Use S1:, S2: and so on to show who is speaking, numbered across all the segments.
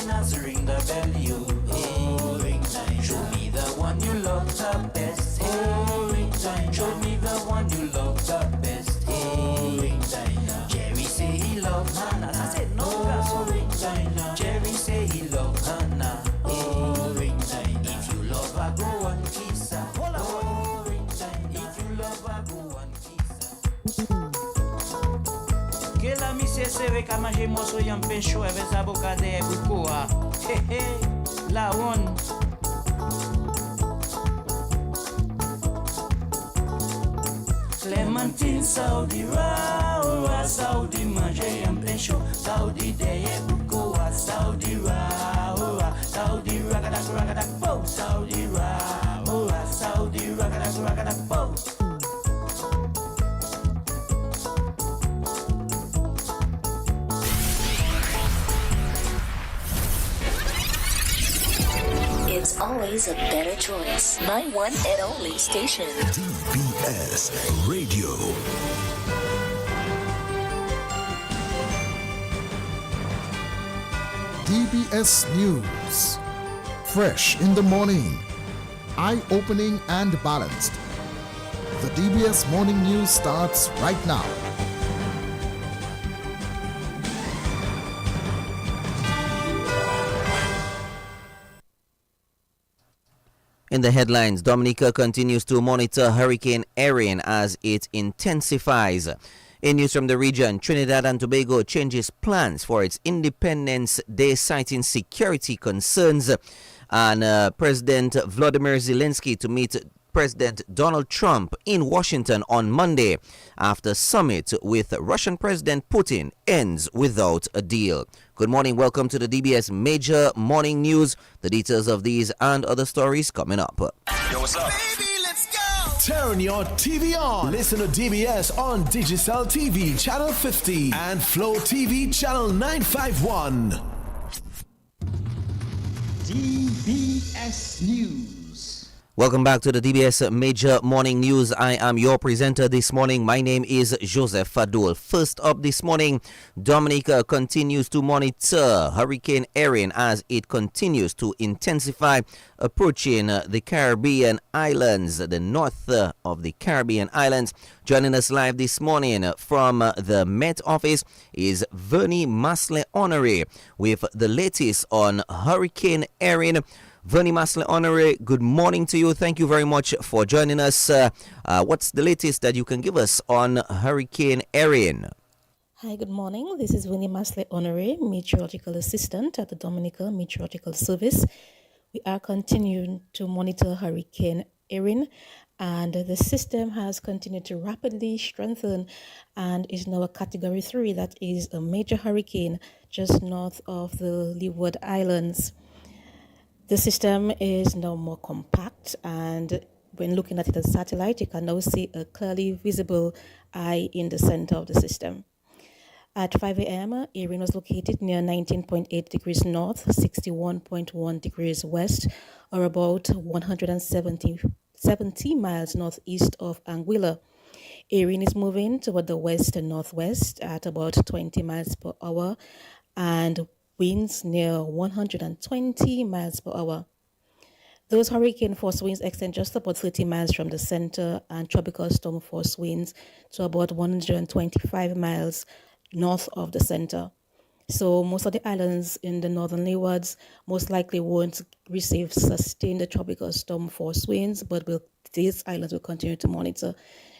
S1: signals ring the bell, you. Hey, ring time. Show me the one you love the best. Hey, ring time. Show me the one you love the best. Hey, ring time. Jerry say he love Hannah. I said no, oh, ring time. Jerry say he love Hannah. Hey, ring time. If you love her, go and kiss her. Oh, ring time. If you love her, go and kiss her. Que la mi se seve ka manje moso yon pencho avec sa boca de bukoa. Hey hey, la one. Clementine Saudi Ra, Saudi manje yon pencho, Saudi de bukoa, Saudi Ra, Saudi ragadak bo, Saudi Ra, Saudi ragadak bo.
S2: It's always a better choice. My one and only station.
S3: DBS Radio. DBS News. Fresh in the morning. Eye-opening and balanced. The DBS Morning News starts right now.
S4: In the headlines, Dominica continues to monitor Hurricane Erin as it intensifies. In news from the region, Trinidad and Tobago changes plans for its Independence Day, citing security concerns. And President Volodymyr Zelensky to meet President Donald Trump in Washington on Monday after summit with Russian President Putin ends without a deal. Good morning. Welcome to the DBS Major Morning News. The details of these and other stories coming up.
S5: Yo, what's up?
S6: Baby, let's go!
S5: Turn your TV on. Listen to DBS on Digital TV Channel 50 and Flow TV Channel 951.
S7: DBS News.
S4: Welcome back to the DBS Major Morning News. I am your presenter this morning. My name is Joseph Fadul. First up this morning, Dominica continues to monitor Hurricane Erin as it continues to intensify, approaching the Caribbean islands, the north of the Caribbean islands. Joining us live this morning from the Met Office is Vernie Masle-Honore with the latest on Hurricane Erin. Vernie Masle-Honore, good morning to you. Thank you very much for joining us. What's the latest that you can give us on Hurricane Erin?
S8: Hi, good morning. This is Vernie Masle-Honore, Meteorological Assistant at the Dominica Meteorological Service. We are continuing to monitor Hurricane Erin, and the system has continued to rapidly strengthen and is now a Category 3, that is a major hurricane just north of the Leeward Islands. The system is now more compact, and when looking at it as satellite, you can now see a clearly visible eye in the center of the system. At 5 a.m., Erin was located near 19.8 degrees north, 61.1 degrees west, or about 170 miles northeast of Anguilla. Erin is moving toward the west and northwest at about 20 miles per hour, and winds near 120 miles per hour. Those hurricane force winds extend just about 30 miles from the center, and tropical storm force winds to about 125 miles north of the center. So most of the islands in the northern leewards most likely won't receive sustained tropical storm force winds, but these islands will continue to monitor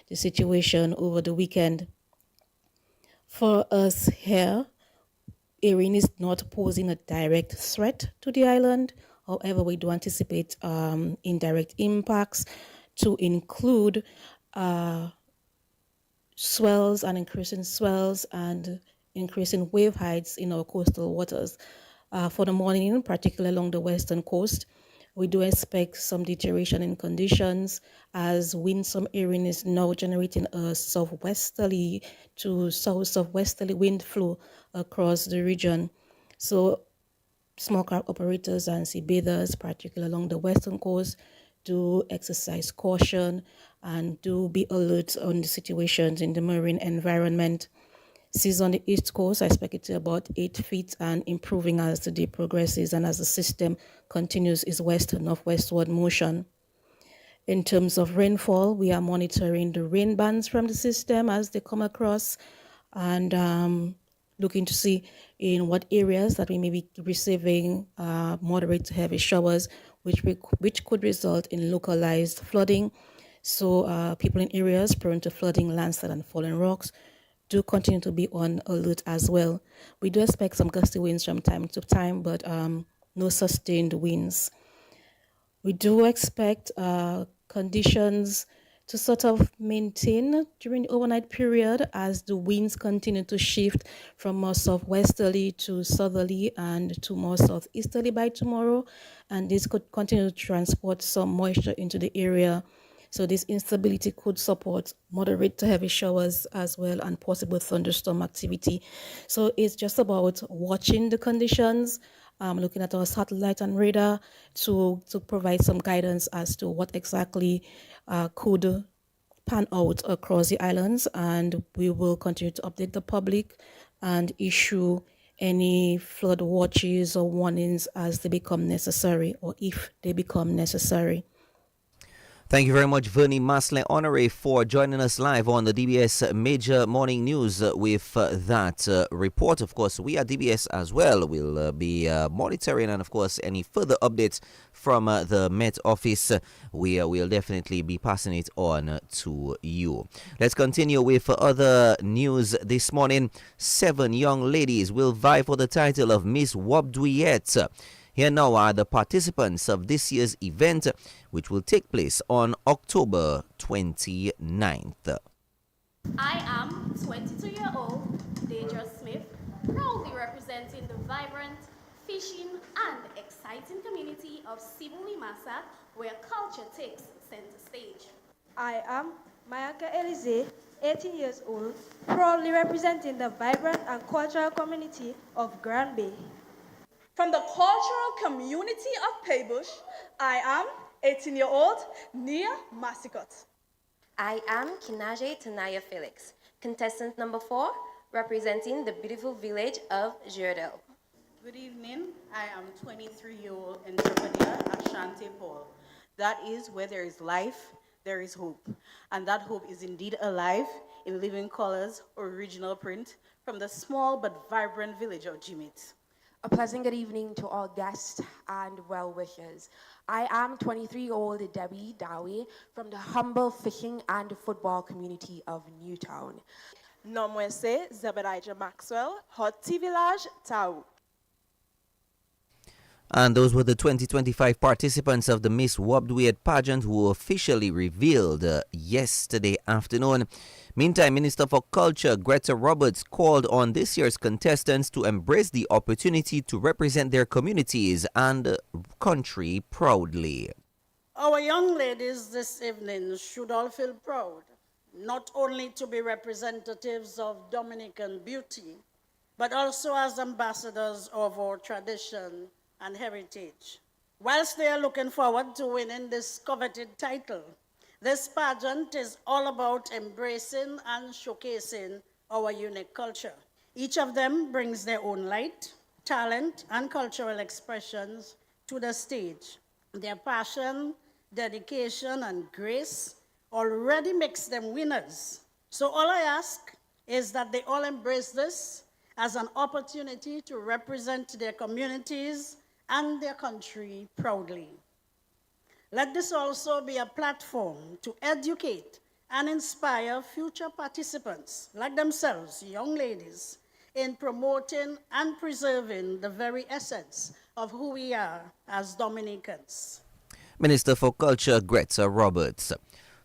S8: the situation over the weekend. For us here, Erin is not posing a direct threat to the island. However, we do anticipate indirect impacts to include swells and increasing wave heights in our coastal waters. For the morning, particularly along the western coast, we do expect some deterioration in conditions as winds from Erin is now generating a southwesterly to south-southwesterly wind flow across the region. So small craft operators and sea bathers, particularly along the western coast, do exercise caution and do be alert on the situations in the marine environment. Seas on the east coast are expected to about 8 feet and improving as the day progresses and as the system continues its west to northwestward motion. In terms of rainfall, we are monitoring the rain bands from the system as they come across and looking to see in what areas that we may be receiving moderate to heavy showers, which could result in localized flooding. So people in areas prone to flooding, landslide, and falling rocks do continue to be on alert as well. We do expect some gusty winds from time to time, but no sustained winds. We do expect conditions to sort of maintain during the overnight period as the winds continue to shift from more southwesterly to southerly and to more southeasterly by tomorrow. And this could continue to transport some moisture into the area. So this instability could support moderate to heavy showers as well and possible thunderstorm activity. So it's just about watching the conditions, looking at our satellite and radar to provide some guidance as to what exactly could pan out across the islands. And we will continue to update the public and issue any flood watches or warnings as they become necessary or if they become necessary.
S4: Thank you very much, Vernie Maslin Honore, for joining us live on the DBS Major Morning News with that report. Of course, we at DBS as well will be monitoring, and of course, any further updates from the Met Office, we will definitely be passing it on to you. Let's continue with other news this morning. 7 young ladies will vie for the title of Miss Wobduyet. Here now are the participants of this year's event, which will take place on October 29th.
S6: I am 22-year-old Deidre Smith, proudly representing the vibrant, fishing, and exciting community of Sibuli Massa, where culture takes center stage.
S7: I am Mayaka Elize, 18 years old, proudly representing the vibrant and cultural community of Grand Bay.
S9: From the cultural community of Paybush, I am 18-year-old Nia Masikot.
S10: I am Kinaje Tanaya Felix, contestant number 4, representing the beautiful village of Jerdel.
S11: Good evening. I am 23-year-old entrepreneur Ashante Paul. That is where there is life, there is hope. And that hope is indeed alive in living colors, original print, from the small but vibrant village of Jimit.
S12: A pleasant good evening to all guests and well-wishers. I am 23-year-old Debbie Dowie from the humble fishing and football community of Newtown.
S9: Nomwese Zebediah Maxwell, Hot Tea Village, Tau.
S4: And those were the 2025 participants of the Miss Wobduyet pageant who were officially revealed yesterday afternoon. Meantime, Minister for Culture Greta Roberts called on this year's contestants to embrace the opportunity to represent their communities and country proudly.
S13: Our young ladies this evening should all feel proud, not only to be representatives of Dominican beauty, but also as ambassadors of our tradition and heritage. Whilst they are looking forward to winning this coveted title, this pageant is all about embracing and showcasing our unique culture. Each of them brings their own light, talent, and cultural expressions to the stage. Their passion, dedication, and grace already makes them winners. So all I ask is that they all embrace this as an opportunity to represent their communities and their country proudly. Let this also be a platform to educate and inspire future participants like themselves, young ladies, in promoting and preserving the very essence of who we are as Dominicans.
S4: Minister for Culture Greta Roberts.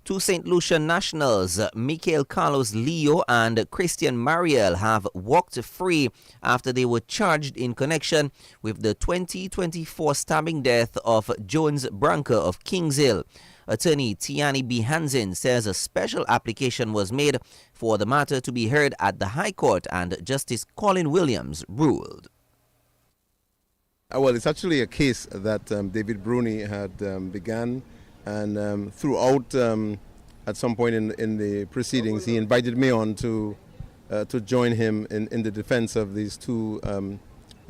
S4: 2 St. Lucia nationals, Michael Carlos Leo and Christian Mariel, have walked free after they were charged in connection with the 2024 stabbing death of Jones Branca of Kings Hill. Attorney Tiani B. Hansen says a special application was made for the matter to be heard at the High Court, and Justice Colin Williams ruled.
S14: Well, it's actually a case that David Bruni had begun. And throughout, at some point in the proceedings, he invited me on to to join him in the defense of these two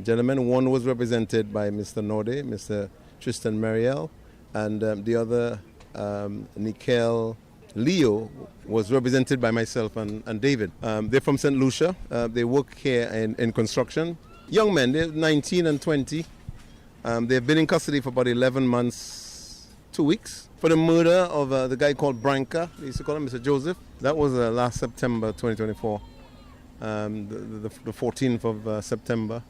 S14: gentlemen. One was represented by Mr. Norde, Mr. Tristan Mariel, and the other, Nikel Leo, was represented by myself and David. They're from St. Lucia. They work here in construction. Young men, they're 19 and 20. They've been in custody for about 11 months, 2 weeks, for the murder of the guy called Branca. They used to call him Mr. Joseph. That was last September 2024, the 14th of September.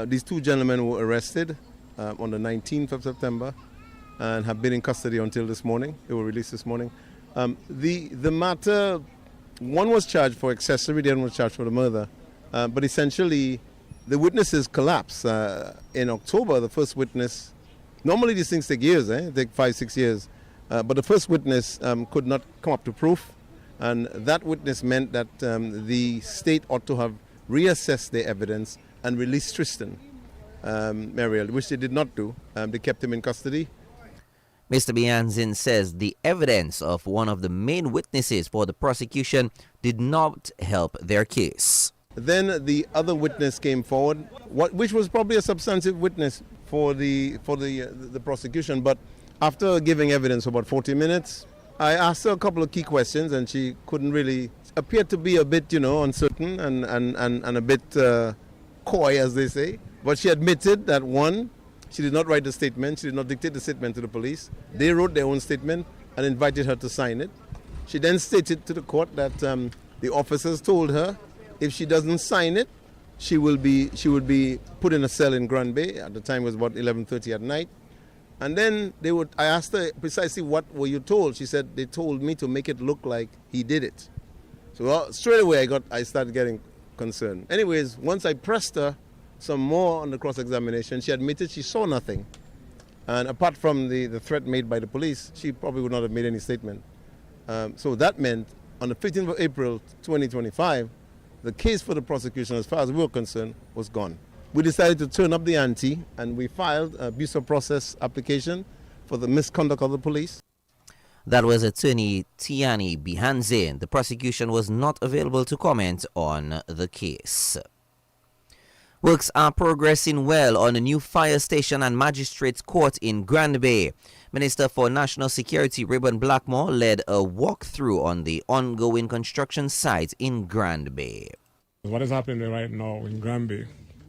S14: These two gentlemen were arrested on the 19th of September and have been in custody until this morning. They were released this morning. The matter, one was charged for accessory, the other was charged for the murder. But essentially, the witnesses collapsed. In October, the first witness, normally these things take years, take 5-6 years. But the first witness could not come up to proof. And that witness meant that the state ought to have reassessed their evidence and released Tristan Mariel, which they did not do. They kept him in custody.
S4: Mr. Bianzin says the evidence of one of the main witnesses for the prosecution did not help their case.
S14: Then the other witness came forward, which was probably a substantive witness for the prosecution. But after giving evidence for about 40 minutes, I asked her a couple of key questions, and she couldn't really, appeared to be a bit, uncertain and a bit coy, as they say. But she admitted that, one, she did not write the statement. She did not dictate the statement to the police. They wrote their own statement and invited her to sign it. She then stated to the court that the officers told her if she doesn't sign it, she would be put in a cell in Grand Bay. At the time it was about 11:30 at night. And then I asked her precisely what were you told. She said they told me to make it look like he did it. So straight away I started getting concerned. Anyways, once I pressed her some more on the cross-examination, she admitted she saw nothing. And apart from the threat made by the police, she probably would not have made any statement. So that meant on the 15th of April 2025, the case for the prosecution, as far as we were concerned, was gone. We decided to turn up the ante, and we filed an abuse of process application for the misconduct of the police.
S4: That was attorney Tiani Bihanzin. The prosecution was not available to comment on the case. Works are progressing well on a new fire station and magistrates court in Grand Bay. Minister for National Security Rayburn Blackmore led a walkthrough on the ongoing construction site in Grand Bay.
S15: What is happening right now in Grand Bay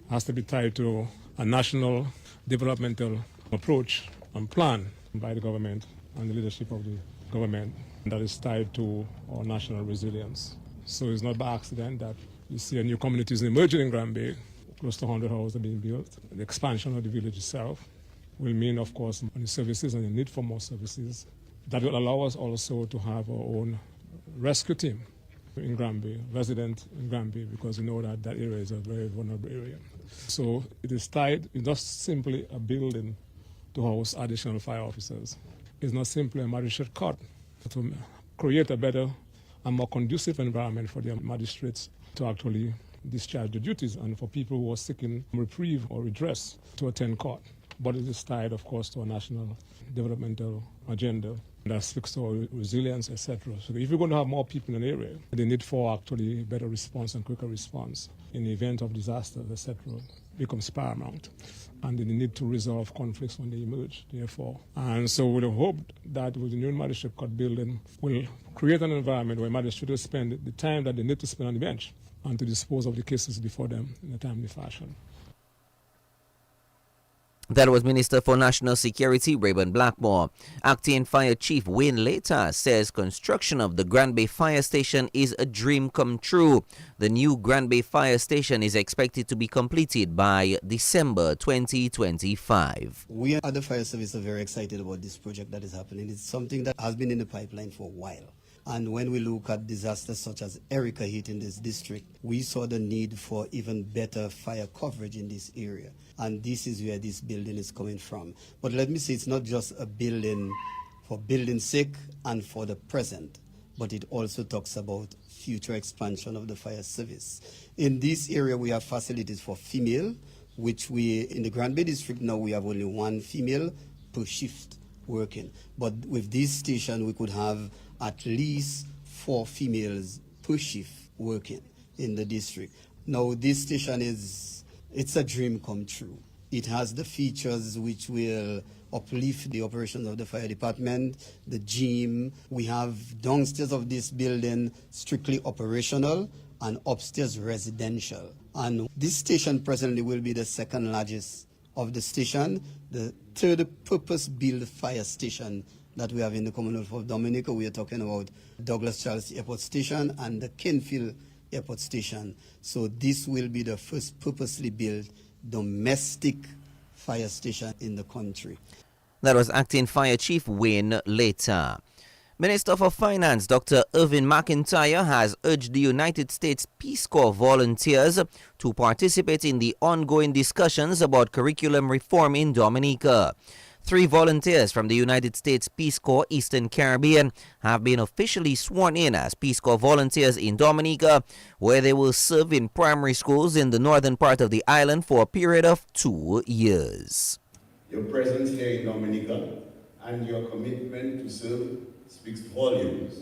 S15: has to be tied to a national developmental approach and plan by the government and the leadership of the government that is tied to our national resilience. So it's not by accident that you see a new communities emerging in Grand Bay. Close to 100 houses are being built. The expansion of the village itself will mean, of course, the services and the need for more services. That will allow us also to have our own rescue team in Grand Bay, resident in Grand Bay, because we know that that area is a very vulnerable area. So it is tied, it's not simply a building to house additional fire officers. It's not simply a magistrate court. To create a better and more conducive environment for the magistrates to actually discharge the duties and for people who are seeking reprieve or redress to attend court. But it is tied, of course, to a national developmental agenda that speaks to our resilience, etc. So if you're going to have more people in an area, the need for actually better response and quicker response in the event of disasters, etc., becomes paramount. And the need to resolve conflicts when they emerge, therefore. And so we hope that with the new magistrate court building, we'll create an environment where magistrates will spend the time that they need to spend on the bench and to dispose of the cases before them in a timely fashion.
S4: That was Minister for National Security Rayburn Blackmore. Acting Fire Chief Wayne Later says construction of the Grand Bay Fire Station is a dream come true. The new Grand Bay Fire Station is expected to be completed by December 2025.
S16: We at the Fire Service are very excited about this project that is happening. It's something that has been in the pipeline for a while. And when we look at disasters such as Erica hit in this district, we saw the need for even better fire coverage in this area. And this is where this building is coming from. But let me say, it's not just a building for building's sake and for the present, but it also talks about future expansion of the fire service. In this area, we have facilities for female, which in the Grand Bay district now, we have only one female per shift working. But with this station, we could have at least 4 females per shift working. in the district. Now, this station it's a dream come true. It has the features which will uplift the operations of the fire department, the gym. We have downstairs of this building strictly operational and upstairs residential. And this station presently will be the second largest of the station, the third purpose-built fire station that we have in the Commonwealth of Dominica. We are talking about Douglas Charles Airport Station and the Kenfield Airport Station. So this will be the first purposely built domestic fire station in the country.
S4: That was Acting Fire Chief Wayne Later. Minister for Finance Dr. Irvin McIntyre has urged the United States Peace Corps volunteers to participate in the ongoing discussions about curriculum reform in Dominica. 3 volunteers from the United States Peace Corps Eastern Caribbean have been officially sworn in as Peace Corps volunteers in Dominica, where they will serve in primary schools in the northern part of the island for a period of 2 years.
S17: Your presence here in Dominica and your commitment to serve speaks volumes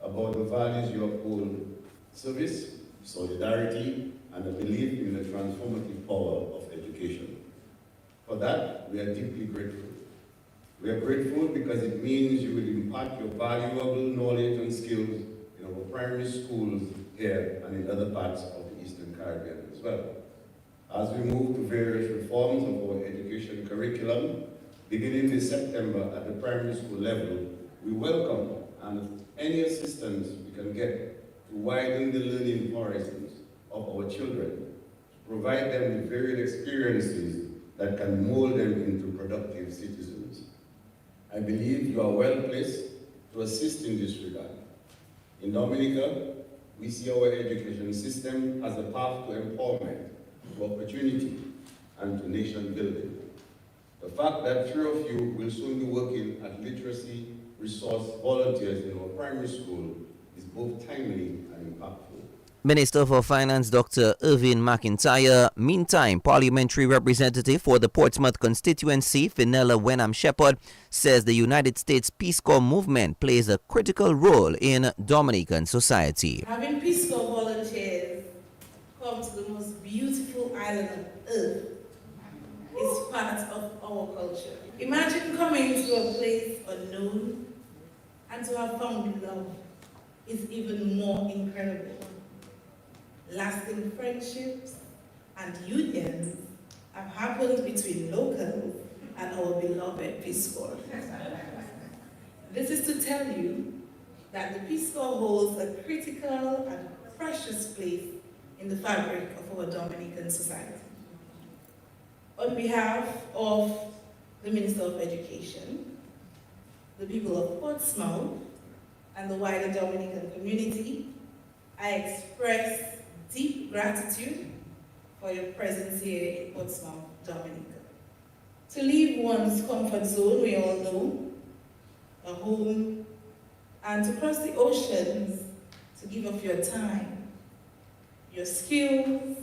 S17: about the values you uphold: service, solidarity, and a belief in the transformative power of education. For that, we are deeply grateful. We are grateful because it means you will impart your valuable knowledge and skills in our primary schools here and in other parts of the Eastern Caribbean as well. As we move to various reforms of our education curriculum, beginning this September at the primary school level, we welcome and any assistance we can get to widen the learning horizons of our children, to provide them with varied experiences that can mold them into productive citizens. I believe you are well placed to assist in this regard. In Dominica, we see our education system as a path to empowerment, to opportunity, and to nation building. The fact that 3 of you will soon be working at literacy resource volunteers in our primary school is both timely and impactful.
S4: Minister for Finance Dr. Irvin McIntyre. Meantime, Parliamentary Representative for the Portsmouth constituency, Fenella Wenham Shepherd, says the United States Peace Corps movement plays a critical role in Dominican society.
S18: Having Peace Corps volunteers come to the most beautiful island on earth is part of our culture. Imagine coming to a place unknown and to have found love is even more incredible. Lasting friendships and unions have happened between locals and our beloved Peace Corps. This is to tell you that the Peace Corps holds a critical and precious place in the fabric of our Dominican society. On behalf of the Minister of Education, the people of Portsmouth, and the wider Dominican community, I express deep gratitude for your presence here in Portsmouth, Dominica. To leave one's comfort zone, we all know, a home, and to cross the oceans to give of your time, your skills,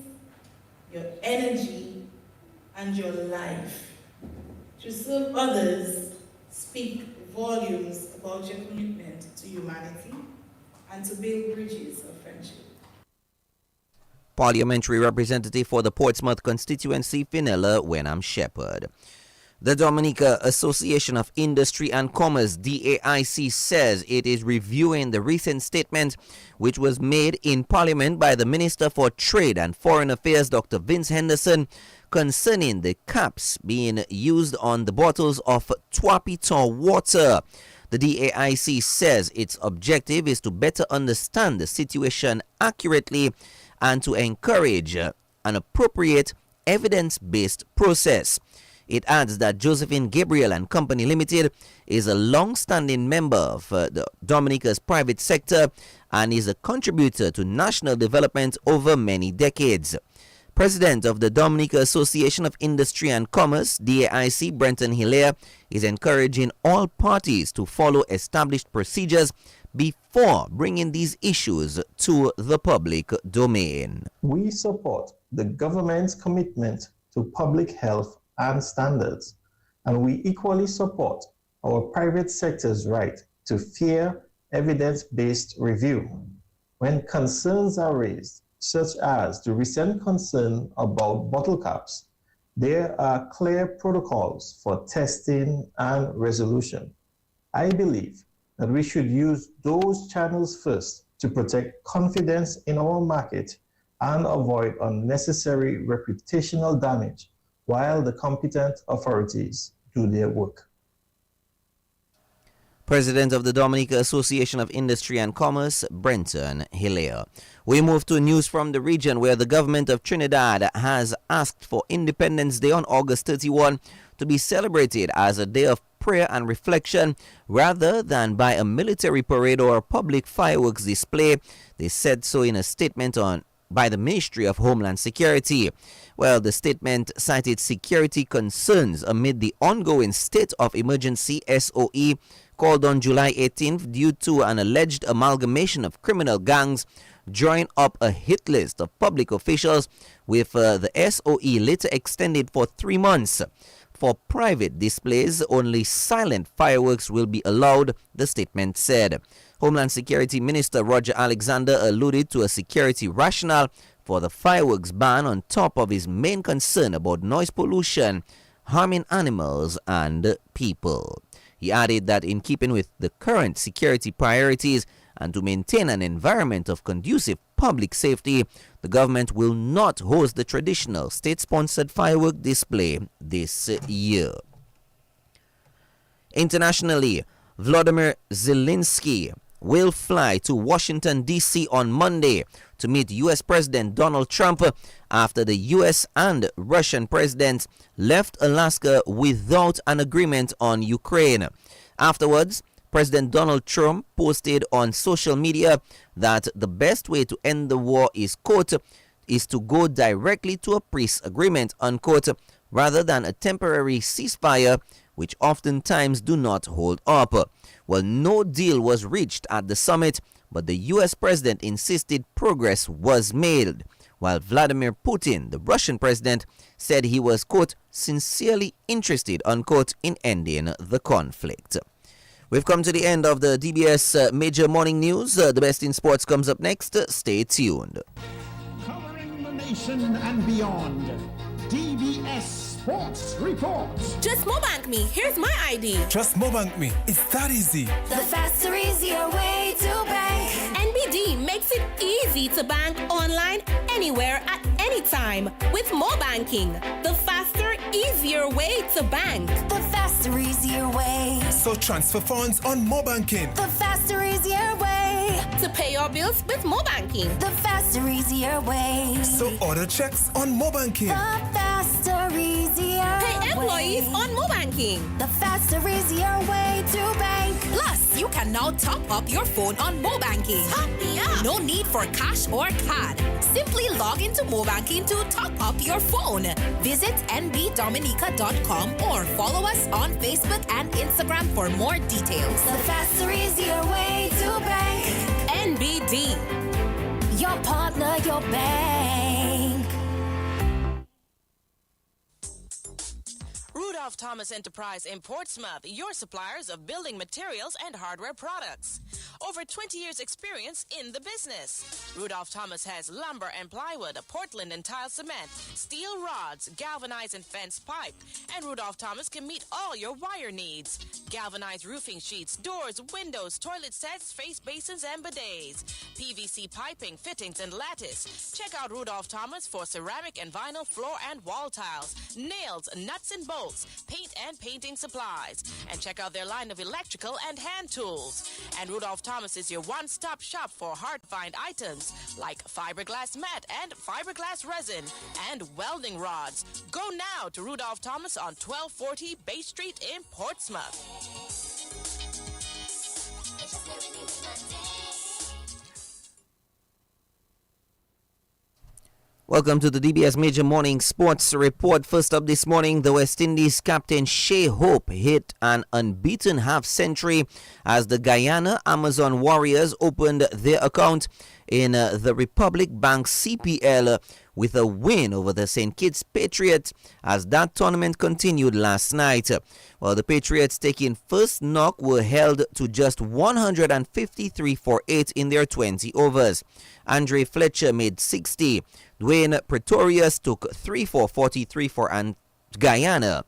S18: your energy, and your life. To serve others speak volumes about your commitment to humanity and to build bridges of friendship.
S4: Parliamentary Representative for the Portsmouth constituency, Fenella Wenham Shepherd. The Dominica Association of Industry and Commerce, DAIC, says it is reviewing the recent statement which was made in Parliament by the Minister for Trade and Foreign Affairs, Dr. Vince Henderson, concerning the caps being used on the bottles of Tuapita water. The DAIC says its objective is to better understand the situation accurately and to encourage an appropriate evidence-based process. It adds that Josephine Gabriel and Company Limited is a long-standing member of the Dominica's private sector and is a contributor to national development over many decades. President of the Dominica Association of Industry and Commerce, DAIC, Brenton Hilaire, is encouraging all parties to follow established procedures before bringing these issues to the public domain.
S19: We support the government's commitment to public health and standards, and we equally support our private sector's right to fair, evidence-based review. When concerns are raised, such as the recent concern about bottle caps, there are clear protocols for testing and resolution. I believe that we should use those channels first to protect confidence in our market and avoid unnecessary reputational damage while the competent authorities do their work.
S4: President of the Dominica Association of Industry and Commerce, Brenton Hilaire. We move to news from the region where the government of Trinidad has asked for Independence Day on August 31 to be celebrated as a day of prayer and reflection rather than by a military parade or a public fireworks display. They said so in a statement by the Ministry of Homeland Security. Well, the statement cited security concerns amid the ongoing state of emergency SOE called on July 18th due to an alleged amalgamation of criminal gangs drawing up a hit list of public officials, with the SOE later extended for 3 months. For private displays, only silent fireworks will be allowed, the statement said. Homeland Security Minister Roger Alexander alluded to a security rationale for the fireworks ban on top of his main concern about noise pollution, harming animals and people. He added that in keeping with the current security priorities and to maintain an environment of conducive public safety, the government will not host the traditional state-sponsored firework display this year. Internationally, Volodymyr Zelensky will fly to Washington, D.C. on Monday to meet U.S. President Donald Trump after the U.S. and Russian presidents left Alaska without an agreement on Ukraine. Afterwards, President Donald Trump posted on social media that the best way to end the war is, quote, is to go directly to a peace agreement, unquote, rather than a temporary ceasefire, which oftentimes do not hold up. Well, no deal was reached at the summit, but the U.S. president insisted progress was made, while Vladimir Putin, the Russian president, said he was, quote, sincerely interested, unquote, in ending the conflict. We've come to the end of the DBS Major Morning News. The best in sports comes up next. Stay tuned.
S20: Covering the nation and beyond, DBS Sports Report.
S21: Just Mobank me. Here's my ID.
S22: Just Mobank me. It's that easy.
S21: The faster, easier way to bank. NBD makes it easy to bank online, anywhere, at any time with Mobanking. The faster, easier way to bank.
S22: The faster, easier way. So transfer funds on Mobanking.
S21: The faster, easier way. To pay your bills with Mobanking. The faster, easier way.
S22: So order checks on Mobanking.
S21: The faster, easier Pay employees way. On Mobanking. The faster, easier way to bank.
S23: Plus, you can now top up your phone on Mobanking.
S21: Top me up.
S23: No need for cash or card. Simply log into Mobanking to top up your phone. Visit nbdominica.com or follow us on Facebook and Instagram for more details.
S21: The faster, easier way to bank.
S23: NBD.
S21: Your partner, your bank.
S24: Rudolph Thomas Enterprise in Portsmouth, your suppliers of building materials and hardware products. Over 20 years experience in the business. Rudolph Thomas has lumber and plywood, Portland and tile cement, steel rods, galvanized and fence pipe. And Rudolph Thomas can meet all your wire needs. Galvanized roofing sheets, doors, windows, toilet sets, face basins and bidets. PVC piping, fittings and lattice. Check out Rudolph Thomas for ceramic and vinyl floor and wall tiles, nails, nuts and bolts, paint and painting supplies. And check out their line of electrical and hand tools. And Rudolph Thomas is your one-stop shop for hard-to-find items like fiberglass mat and fiberglass resin and welding rods. Go now to Rudolph Thomas on 1240 Bay Street in Portsmouth.
S4: Welcome to the DBS Major Morning Sports Report. First up this morning, the West Indies captain Shea Hope hit an unbeaten half-century as the Guyana Amazon Warriors opened their account in the Republic Bank CPL with a win over the St. Kitts Patriots as that tournament continued last night. While the Patriots taking first knock were held to just 153 for 8 in their 20 overs. Andre Fletcher made 60. Dwayne Pretorius took 3 for 43 for Guyana.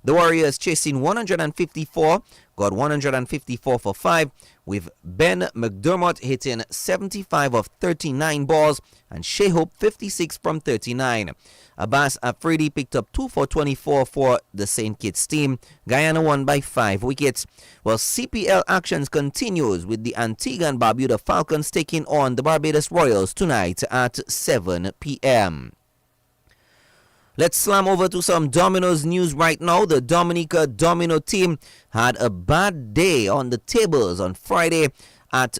S4: The Warriors chasing 154, got 154 for 5, with Ben McDermott hitting 75 of 39 balls and Shea Hope 56 from 39. Abbas Afridi picked up 2 for 24 for the St. Kitts team. Guyana won by 5 wickets. Well, CPL actions continues with the Antigua and Barbuda Falcons taking on the Barbados Royals tonight at 7 p.m. Let's slam over to some Domino's news right now. The Dominica Domino team had a bad day on the tables on Friday as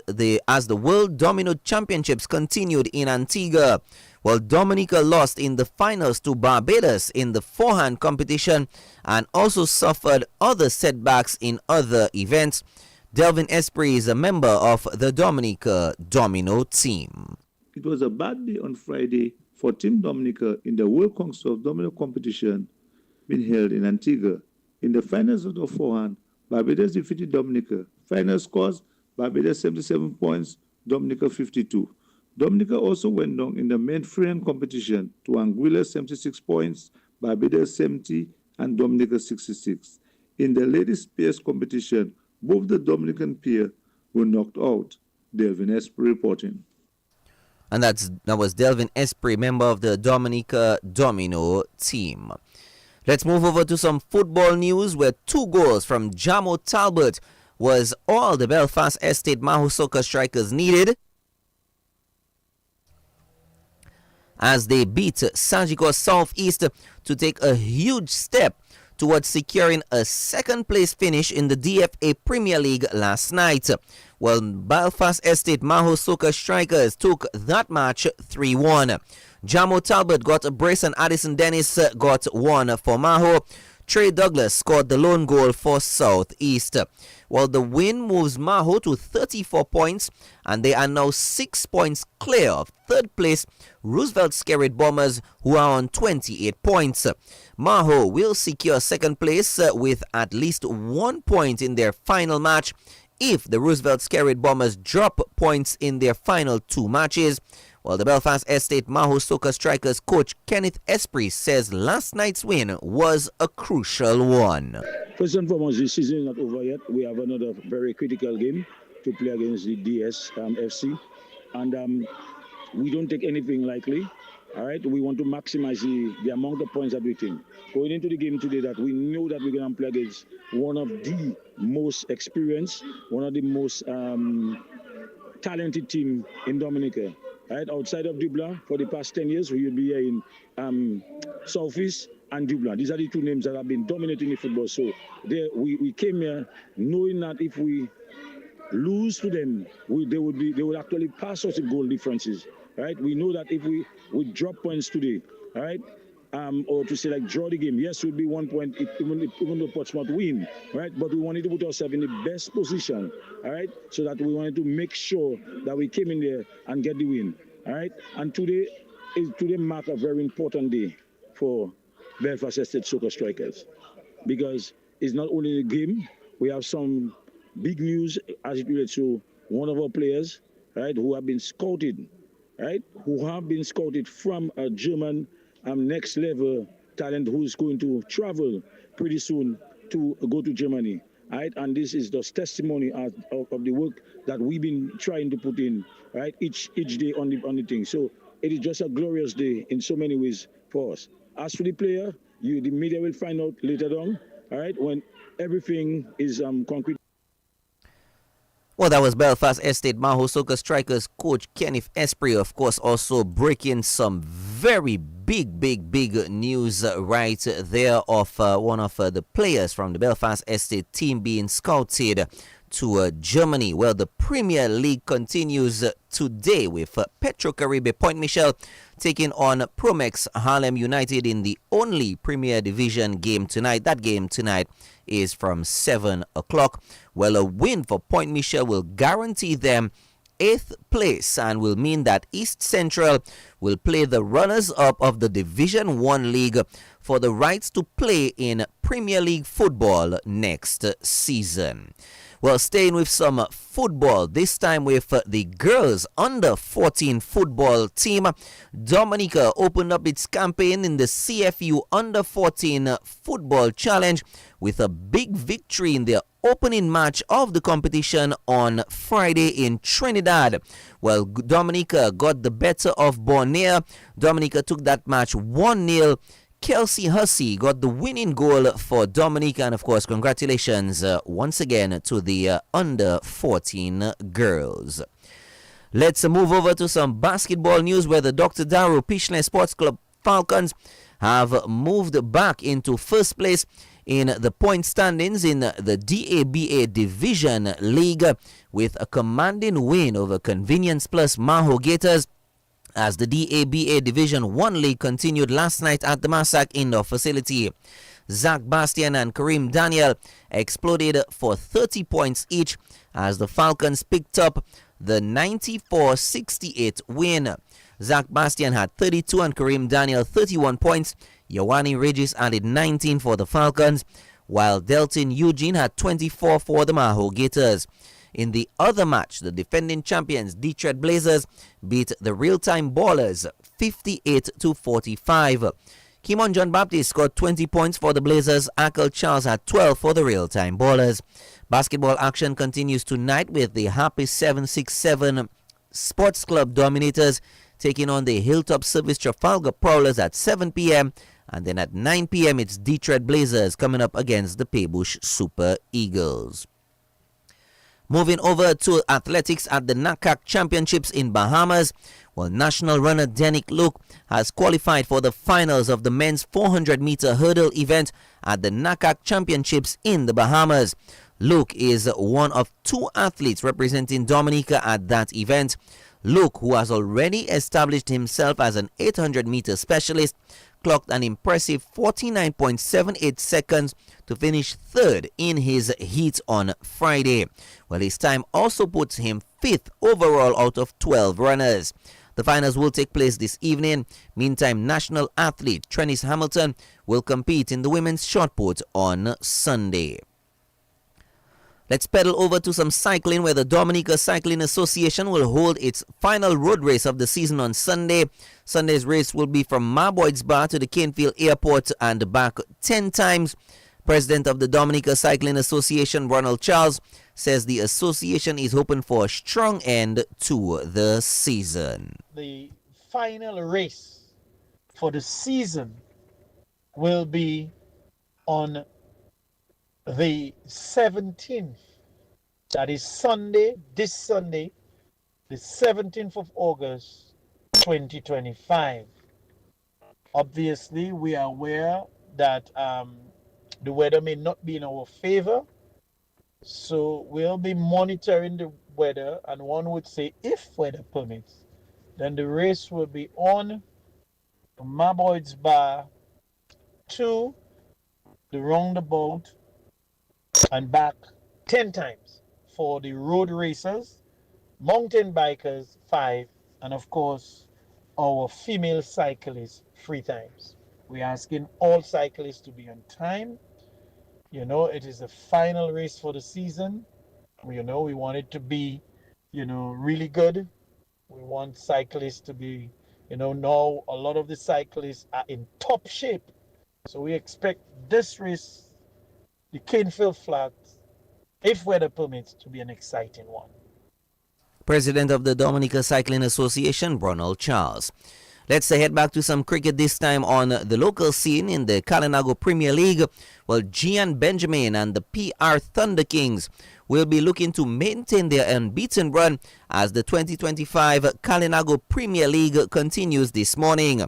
S4: the World Domino Championships continued in Antigua. Well, Dominica lost in the finals to Barbados in the forehand competition and also suffered other setbacks in other events. Delvin Esprit is a member of the Dominica Domino team.
S1: It was a bad day on Friday for Team Dominica in the World Council of Domino competition being held in Antigua. In the finals of the forehand, Barbados defeated Dominica. Final scores, Barbados 77 points, Dominica 52. Dominica also went down in the main freehand competition to Anguilla 76 points, Barbados 70, and Dominica 66. In the ladies pairs competition, both the Dominican pair were knocked out. Delvin Esprit reporting.
S4: And that was Delvin Esprit, member of the Dominica Domino team. Let's move over to some football news where 2 goals from Jamo Talbot was all the Belfast Estate Maho Soccer Strikers needed as they beat Sagicor Southeast to take a huge step towards securing a second-place finish in the DFA Premier League last night. Well, Belfast Estate Maho Soccer Strikers took that match 3-1. Jamo Talbot got a brace and Addison Dennis got 1 for Maho. Trey Douglas scored the lone goal for Southeast. Well, the win moves Maho to 34 points and they are now 6 points clear of third place Roosevelt Skerrit Bombers, who are on 28 points. Maho will secure second place with at least 1 point in their final match if the Roosevelt Skerrit Bombers drop points in their final 2 matches. Well, the Belfast Estate Maho Soccer Strikers coach Kenneth Esprit says last night's win was a crucial one.
S1: First and foremost, this season is not over yet. We have another very critical game to play against the DS FC. And we don't take anything lightly. All right, we want to maximize the amount of points that we take. Going into the game today, that we know that we're going to play against one of the most experienced, one of the most talented team in Dominica. Right, outside of Dublin, for the past 10 years, we will be here in Southeast and Dublin. These are the 2 names that have been dominating the football. So we came here knowing that if we lose to them, they would actually pass us in goal differences. Right? We know that if we drop points today, right, or to say like draw the game, yes, it would be 1 point even though Portsmouth win, right? But we wanted to put ourselves in the best position, all right, so that we wanted to make sure that we came in there and get the win, all right. And today mark a very important day for Belfast Estate Soccer Strikers because it's not only the game. We have some big news as it relates to one of our players, right, who have been scouted. Right, who have been scouted from a German next level talent who is going to travel pretty soon to go to Germany. Right, and this is just testimony of the work that we've been trying to put in, right, each day on the thing. So it is just a glorious day in so many ways for us. As for the player, the media will find out later on, all right, when everything is concrete.
S4: Well, that was Belfast Estate Maho Soccer Strikers coach Kenneth Esprit, of course, also breaking some very big news right there of one of the players from the Belfast Estate team being scouted to Germany. Well, the Premier League continues today with Petro-Caribe Point Michel taking on Promex Harlem United in the only Premier Division game tonight. That game tonight is from 7 o'clock. Well, a win for Point Michel will guarantee them 8th place and will mean that East Central will play the runners-up of the Division 1 League for the rights to play in Premier League football next season. Well, staying with some football, this time with the girls under 14 football team. Dominica opened up its campaign in the CFU under 14 football challenge with a big victory in their opening match of the competition on Friday in Trinidad. Well, Dominica got the better of Bonaire. Dominica took that match 1-0. Kelsey Hussey got the winning goal for Dominica, and of course, congratulations once again to the under 14 girls. Let's move over to some basketball news where the Dr. Darrow Pishley Sports Club Falcons have moved back into first place in the point standings in the DABA Division League with a commanding win over Convenience Plus Maho Gators, as the DABA Division 1 League continued last night at the Massac Indoor Facility. Zach Bastian and Kareem Daniel exploded for 30 points each as the Falcons picked up the 94-68 win. Zach Bastian had 32 and Kareem Daniel 31 points. Yawani Regis added 19 for the Falcons, while Delton Eugene had 24 for the Maho Gators. In the other match, the defending champions Detroit Blazers beat the Real-Time Ballers 58-45. Kimon John Baptist scored 20 points for the Blazers. Akel Charles had 12 for the Real-Time Ballers. Basketball action continues tonight with the Happy 767 Sports Club Dominators taking on the Hilltop Service Trafalgar Prowlers at 7 p.m. And then at 9 p.m. it's Detroit Blazers coming up against the Paybush Super Eagles. Moving over to athletics at the NACAC Championships in Bahamas. Well, national runner Denick Luke has qualified for the finals of the men's 400-meter hurdle event at the NACAC Championships in the Bahamas. Luke is one of 2 athletes representing Dominica at that event. Luke, who has already established himself as an 800-meter specialist, clocked an impressive 49.78 seconds to finish third in his heat on Friday. Well, his time also puts him 5th overall out of 12 runners. The finals will take place this evening. Meantime, national athlete Trennis Hamilton will compete in the women's shot put on Sunday. Let's pedal over to some cycling where the Dominica Cycling Association will hold its final road race of the season on Sunday. Sunday's race will be from Marboyd's Bar to the Canefield Airport and back 10 times. President of the Dominica Cycling Association, Ronald Charles, says the association is hoping for a strong end to the season.
S2: The final race for the season will be on the 17th. That is Sunday, this Sunday, the 17th of August, 2025. Obviously, we are aware that the weather may not be in our favor, so we'll be monitoring the weather, and one would say if weather permits, then the race will be on Marboyd's Bar to the roundabout and back 10 times for the road racers, mountain bikers 5, and of course our female cyclists 3 times. We're asking all cyclists to be on time. You know, it is the final race for the season. You know, we want it to be, really good. We want cyclists to be, now a lot of the cyclists are in top shape. So we expect this race, the Canefield Flats, if weather permits, to be an exciting one.
S4: President of the Dominica Cycling Association, Ronald Charles. Let's head back to some cricket, this time on the local scene in the Kalinago Premier League. Well, Gian Benjamin and the PR Thunder Kings will be looking to maintain their unbeaten run as the 2025 Kalinago Premier League continues this morning.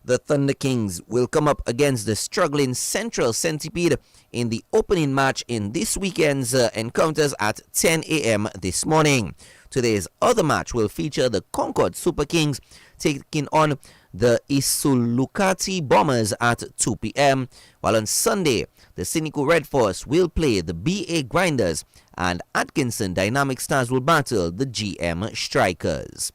S4: The Thunder Kings will come up against the struggling Central Centipede in the opening match in this weekend's encounters at 10 a.m. this morning. Today's other match will feature the Concord Super Kings taking on the Isulukati Bombers at 2 p.m. While on Sunday, the Siniku Red Force will play the BA Grinders and Atkinson Dynamic Stars will battle the GM Strikers.